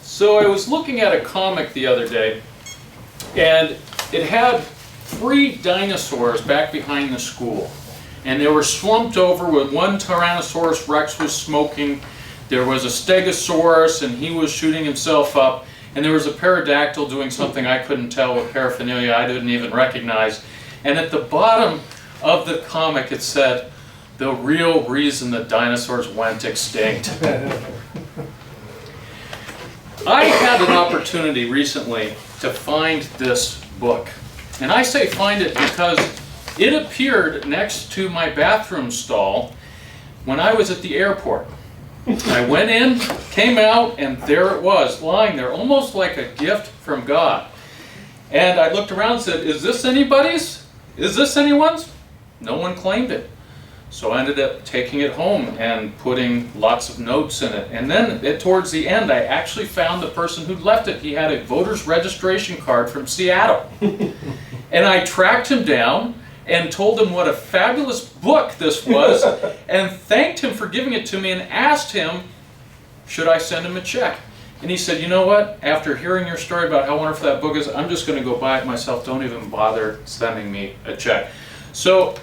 So I was looking at a comic the other day, and it had 3 dinosaurs back behind the school. And they were slumped over with one Tyrannosaurus Rex was smoking, there was a Stegosaurus and he was shooting himself up, and there was a pterodactyl doing something I couldn't tell with paraphernalia I didn't even recognize. And at the bottom of the comic it said, "The real reason the dinosaurs went extinct." I had an opportunity recently to find this book. And I say find it because it appeared next to my bathroom stall when I was at the airport. I went in, came out, and there it was, lying there, almost like a gift from God. And I looked around and said, "Is this anybody's? Is this anyone's?" No one claimed it. So I ended up taking it home and putting lots of notes in it. And then towards the end, I actually found the person who'd left it. He had a voter's registration card from Seattle. And I tracked him down and told him what a fabulous book this was and thanked him for giving it to me and asked him, should I send him a check? And he said, "You know what? After hearing your story about how wonderful that book is, I'm just going to go buy it myself. Don't even bother sending me a check." So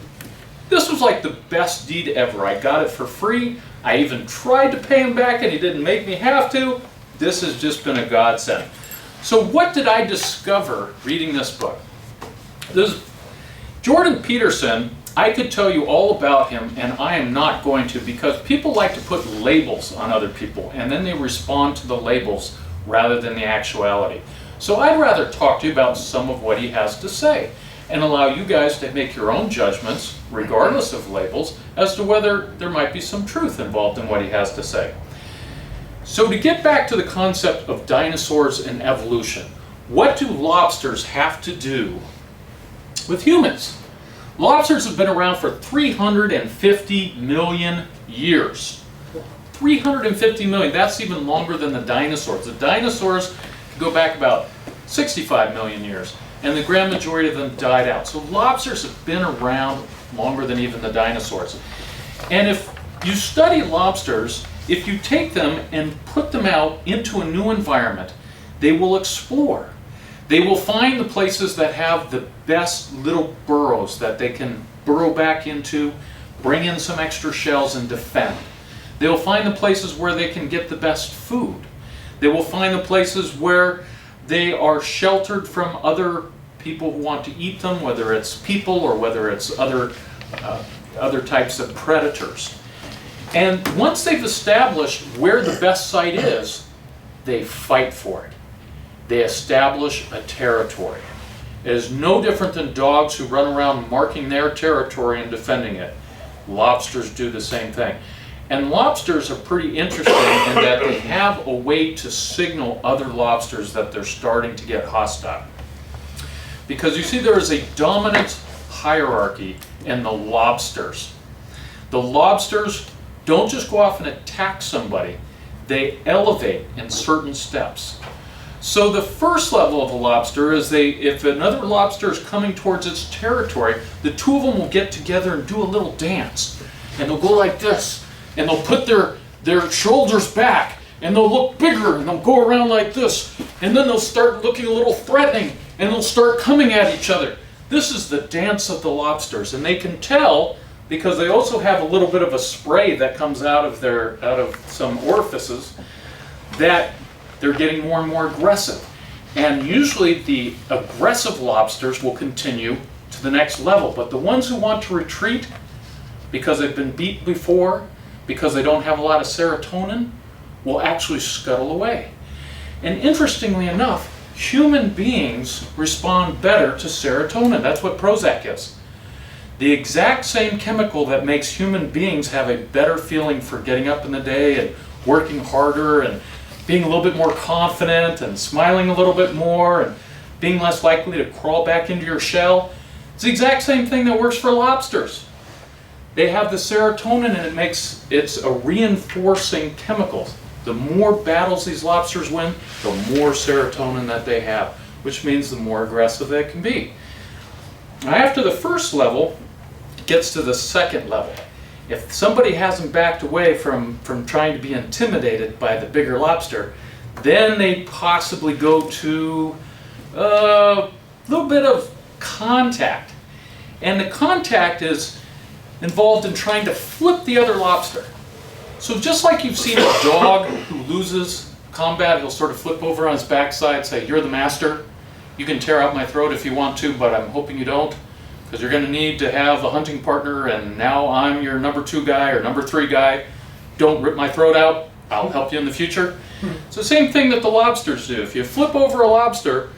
this was like the best deed ever. I got it for free. I even tried to pay him back and he didn't make me have to. This has just been a godsend. So what did I discover reading this book? Jordan Peterson, I could tell you all about him, and I am not going to, because people like to put labels on other people and then they respond to the labels rather than the actuality. So I'd rather talk to you about some of what he has to say and allow you guys to make your own judgments, regardless of labels, as to whether there might be some truth involved in what he has to say. So to get back to the concept of dinosaurs and evolution, what do lobsters have to do with humans? Lobsters have been around for 350 million years. 350 million, that's even longer than the dinosaurs. The dinosaurs go back about 65 million years, and the grand majority of them died out. So lobsters have been around longer than even the dinosaurs. And if you study lobsters, if you take them and put them out into a new environment, they will explore. They will find the places that have the best little burrows that they can burrow back into, bring in some extra shells and defend. They will find the places where they can get the best food. They will find the places where they are sheltered from other people who want to eat them, whether it's people or whether it's other types of predators. And once they've established where the best site is, they fight for it. They establish a territory. It is no different than dogs who run around marking their territory and defending it. Lobsters do the same thing. And lobsters are pretty interesting in that they have a way to signal other lobsters that they're starting to get hostile. Because you see, there is a dominant hierarchy in the lobsters. The lobsters don't just go off and attack somebody, they elevate in certain steps. So the first level of a lobster is if another lobster is coming towards its territory, the two of them will get together and do a little dance. And they'll go like this, and they'll put their shoulders back, and they'll look bigger, and they'll go around like this, and then they'll start looking a little threatening, and they'll start coming at each other. This is the dance of the lobsters, and they can tell because they also have a little bit of a spray that comes out of some orifices that they're getting more and more aggressive. And usually the aggressive lobsters will continue to the next level, but the ones who want to retreat because they've been beat before, because they don't have a lot of serotonin, will actually scuttle away. And interestingly enough, human beings respond better to serotonin. That's what Prozac is. The exact same chemical that makes human beings have a better feeling for getting up in the day and working harder and being a little bit more confident and smiling a little bit more and being less likely to crawl back into your shell. It's the exact same thing that works for lobsters. They have the serotonin, and it's a reinforcing chemical. The more battles these lobsters win, the more serotonin that they have, which means the more aggressive they can be. Now, after the first level, it gets to the second level. If somebody hasn't backed away from trying to be intimidated by the bigger lobster, Then they possibly go to a little bit of contact. And the contact is involved in trying to flip the other lobster. So just like you've seen a dog who loses combat, he'll sort of flip over on his backside, say, "You're the master. You can tear out my throat if you want to, but I'm hoping you don't, because you're going to need to have a hunting partner, and now I'm your number 2 guy or number 3 guy. Don't rip my throat out. I'll help you in the future." It's the same thing that the lobsters do. If you flip over a lobster,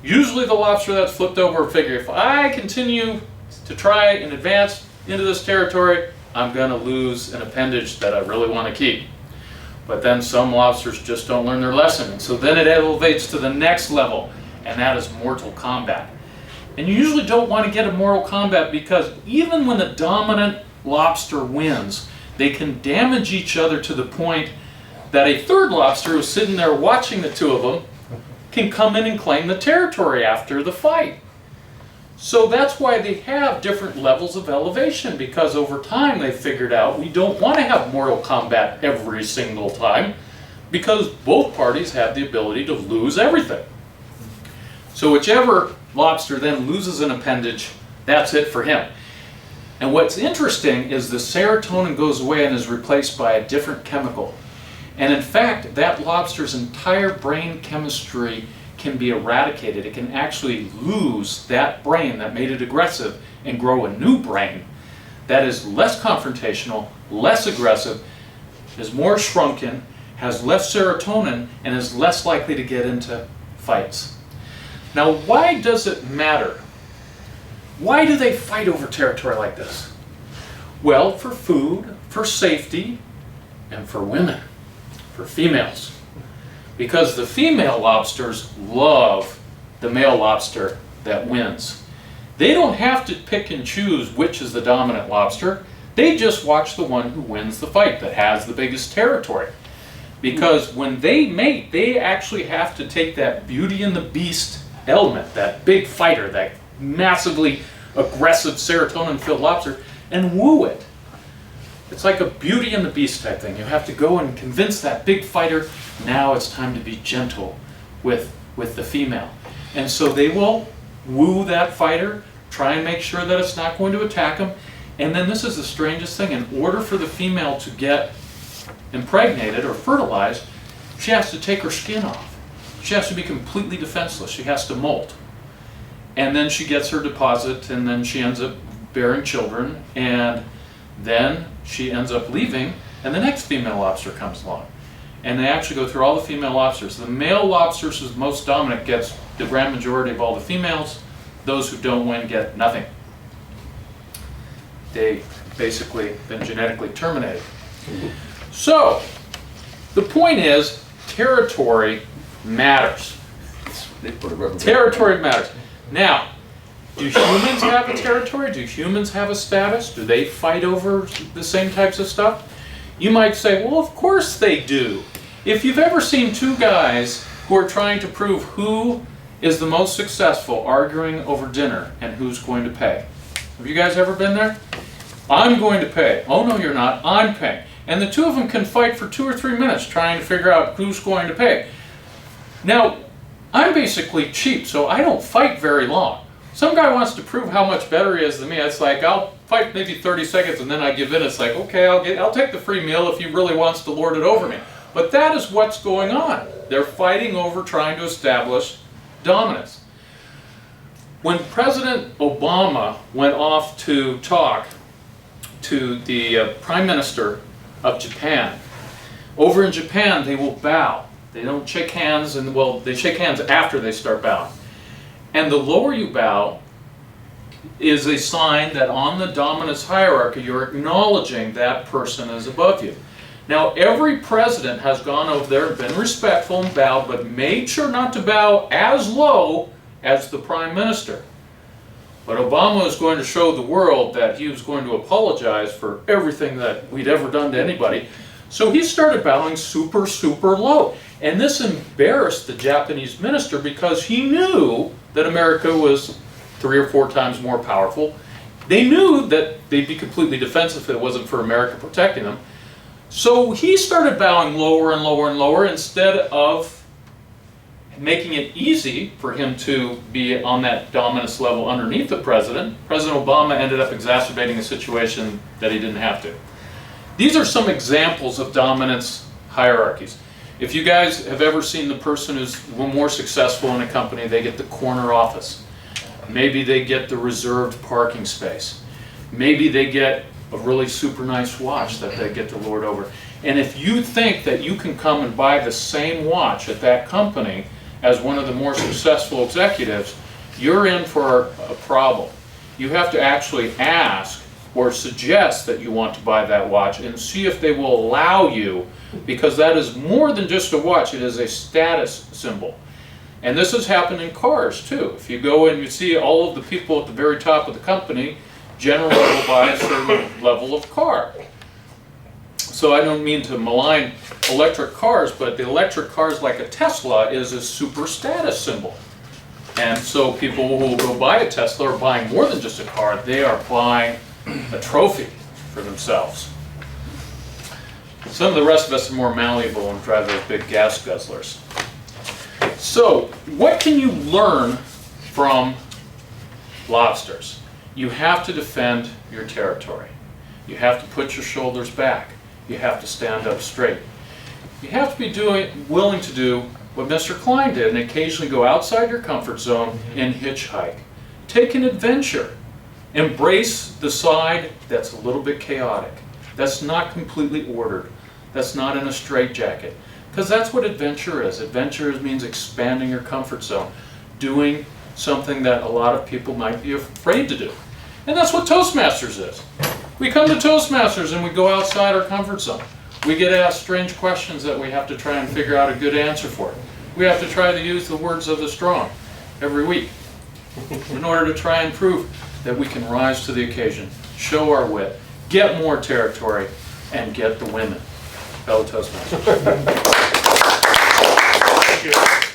usually the lobster that's flipped over figure, if I continue to try and advance into this territory, I'm going to lose an appendage that I really want to keep. But then some lobsters just don't learn their lesson, and so then it elevates to the next level, and that is mortal combat. And you usually don't want to get a mortal combat because even when the dominant lobster wins, they can damage each other to the point that a third lobster who's sitting there watching the two of them can come in and claim the territory after the fight. So that's why they have different levels of elevation, because over time they figured out we don't want to have mortal combat every single time, because both parties have the ability to lose everything. So whichever lobster then loses an appendage, that's it for him. And what's interesting is the serotonin goes away and is replaced by a different chemical. And in fact, that lobster's entire brain chemistry can be eradicated. It can actually lose that brain that made it aggressive and grow a new brain that is less confrontational, less aggressive, is more shrunken, has less serotonin, and is less likely to get into fights. Now, why does it matter? Why do they fight over territory like this? Well, for food, for safety, and for women, for females. Because the female lobsters love the male lobster that wins. They don't have to pick and choose which is the dominant lobster. They just watch the one who wins the fight, that has the biggest territory. Because when they mate, they actually have to take that Beauty and the Beast element, that big fighter, that massively aggressive serotonin-filled lobster, and woo it. It's like a Beauty and the Beast type thing. You have to go and convince that big fighter, now it's time to be gentle with the female. And so they will woo that fighter, try and make sure that it's not going to attack him. And then this is the strangest thing. In order for the female to get impregnated or fertilized, she has to take her skin off. She has to be completely defenseless. She has to molt. And then she gets her deposit, and then she ends up bearing children, and then she ends up leaving, and the next female lobster comes along. And they actually go through all the female lobsters. The male lobsters who's most dominant gets the grand majority of all the females. Those who don't win get nothing. They've basically been genetically terminated. So, the point is, territory matters. Territory matters. Now, do humans have a territory? Do humans have a status? Do they fight over the same types of stuff? You might say, well, of course they do. If you've ever seen two guys who are trying to prove who is the most successful arguing over dinner and who's going to pay. Have you guys ever been there? I'm going to pay. Oh, no, you're not. I'm paying. And the two of them can fight for 2 or 3 minutes trying to figure out who's going to pay. Now, I'm basically cheap, so I don't fight very long. Some guy wants to prove how much better he is than me. It's like, I'll fight maybe 30 seconds and then I give in. It's like, okay, I'll take the free meal if he really wants to lord it over me. But that is what's going on. They're fighting over trying to establish dominance. When President Obama went off to talk to the Prime Minister of Japan, over in Japan they will bow. They don't shake hands, and well, they shake hands after they start bowing. And the lower you bow is a sign that on the dominance hierarchy you're acknowledging that person is above you. Now, every president has gone over there, been respectful and bowed, but made sure not to bow as low as the Prime Minister. But Obama is going to show the world that he was going to apologize for everything that we'd ever done to anybody. So he started bowing super, super low. And this embarrassed the Japanese minister because he knew that America was 3 or 4 times more powerful. They knew that they'd be completely defensive if it wasn't for America protecting them. So he started bowing lower and lower and lower instead of making it easy for him to be on that dominance level underneath the president. President Obama ended up exacerbating a situation that he didn't have to. These are some examples of dominance hierarchies. If you guys have ever seen the person who's more successful in a company, they get the corner office. Maybe they get the reserved parking space. Maybe they get a really super nice watch that they get to lord over. And if you think that you can come and buy the same watch at that company as one of the more successful executives, you're in for a problem. You have to actually ask or suggest that you want to buy that watch and see if they will allow you, because that is more than just a watch, it is a status symbol. And this has happened in cars too. If you go and you see all of the people at the very top of the company generally will buy a certain level of car. So I don't mean to malign electric cars, but the electric cars like a Tesla is a super status symbol. And so people who will go buy a Tesla are buying more than just a car, they are buying a trophy for themselves. Some of the rest of us are more malleable and drive those big gas guzzlers. So what can you learn from lobsters? You have to defend your territory. You have to put your shoulders back. You have to stand up straight. You have to be willing to do what Mr. Klein did and occasionally go outside your comfort zone and hitchhike. Take an adventure. Embrace the side that's a little bit chaotic. That's not completely ordered. That's not in a straitjacket. Because that's what adventure is. Adventure means expanding your comfort zone. Doing something that a lot of people might be afraid to do. And that's what Toastmasters is. We come to Toastmasters and we go outside our comfort zone. We get asked strange questions that we have to try and figure out a good answer for. We have to try to use the words of the strong every week in order to try and prove that we can rise to the occasion, show our wit, get more territory, and get the women. Fellow Toastmasters. Thank you.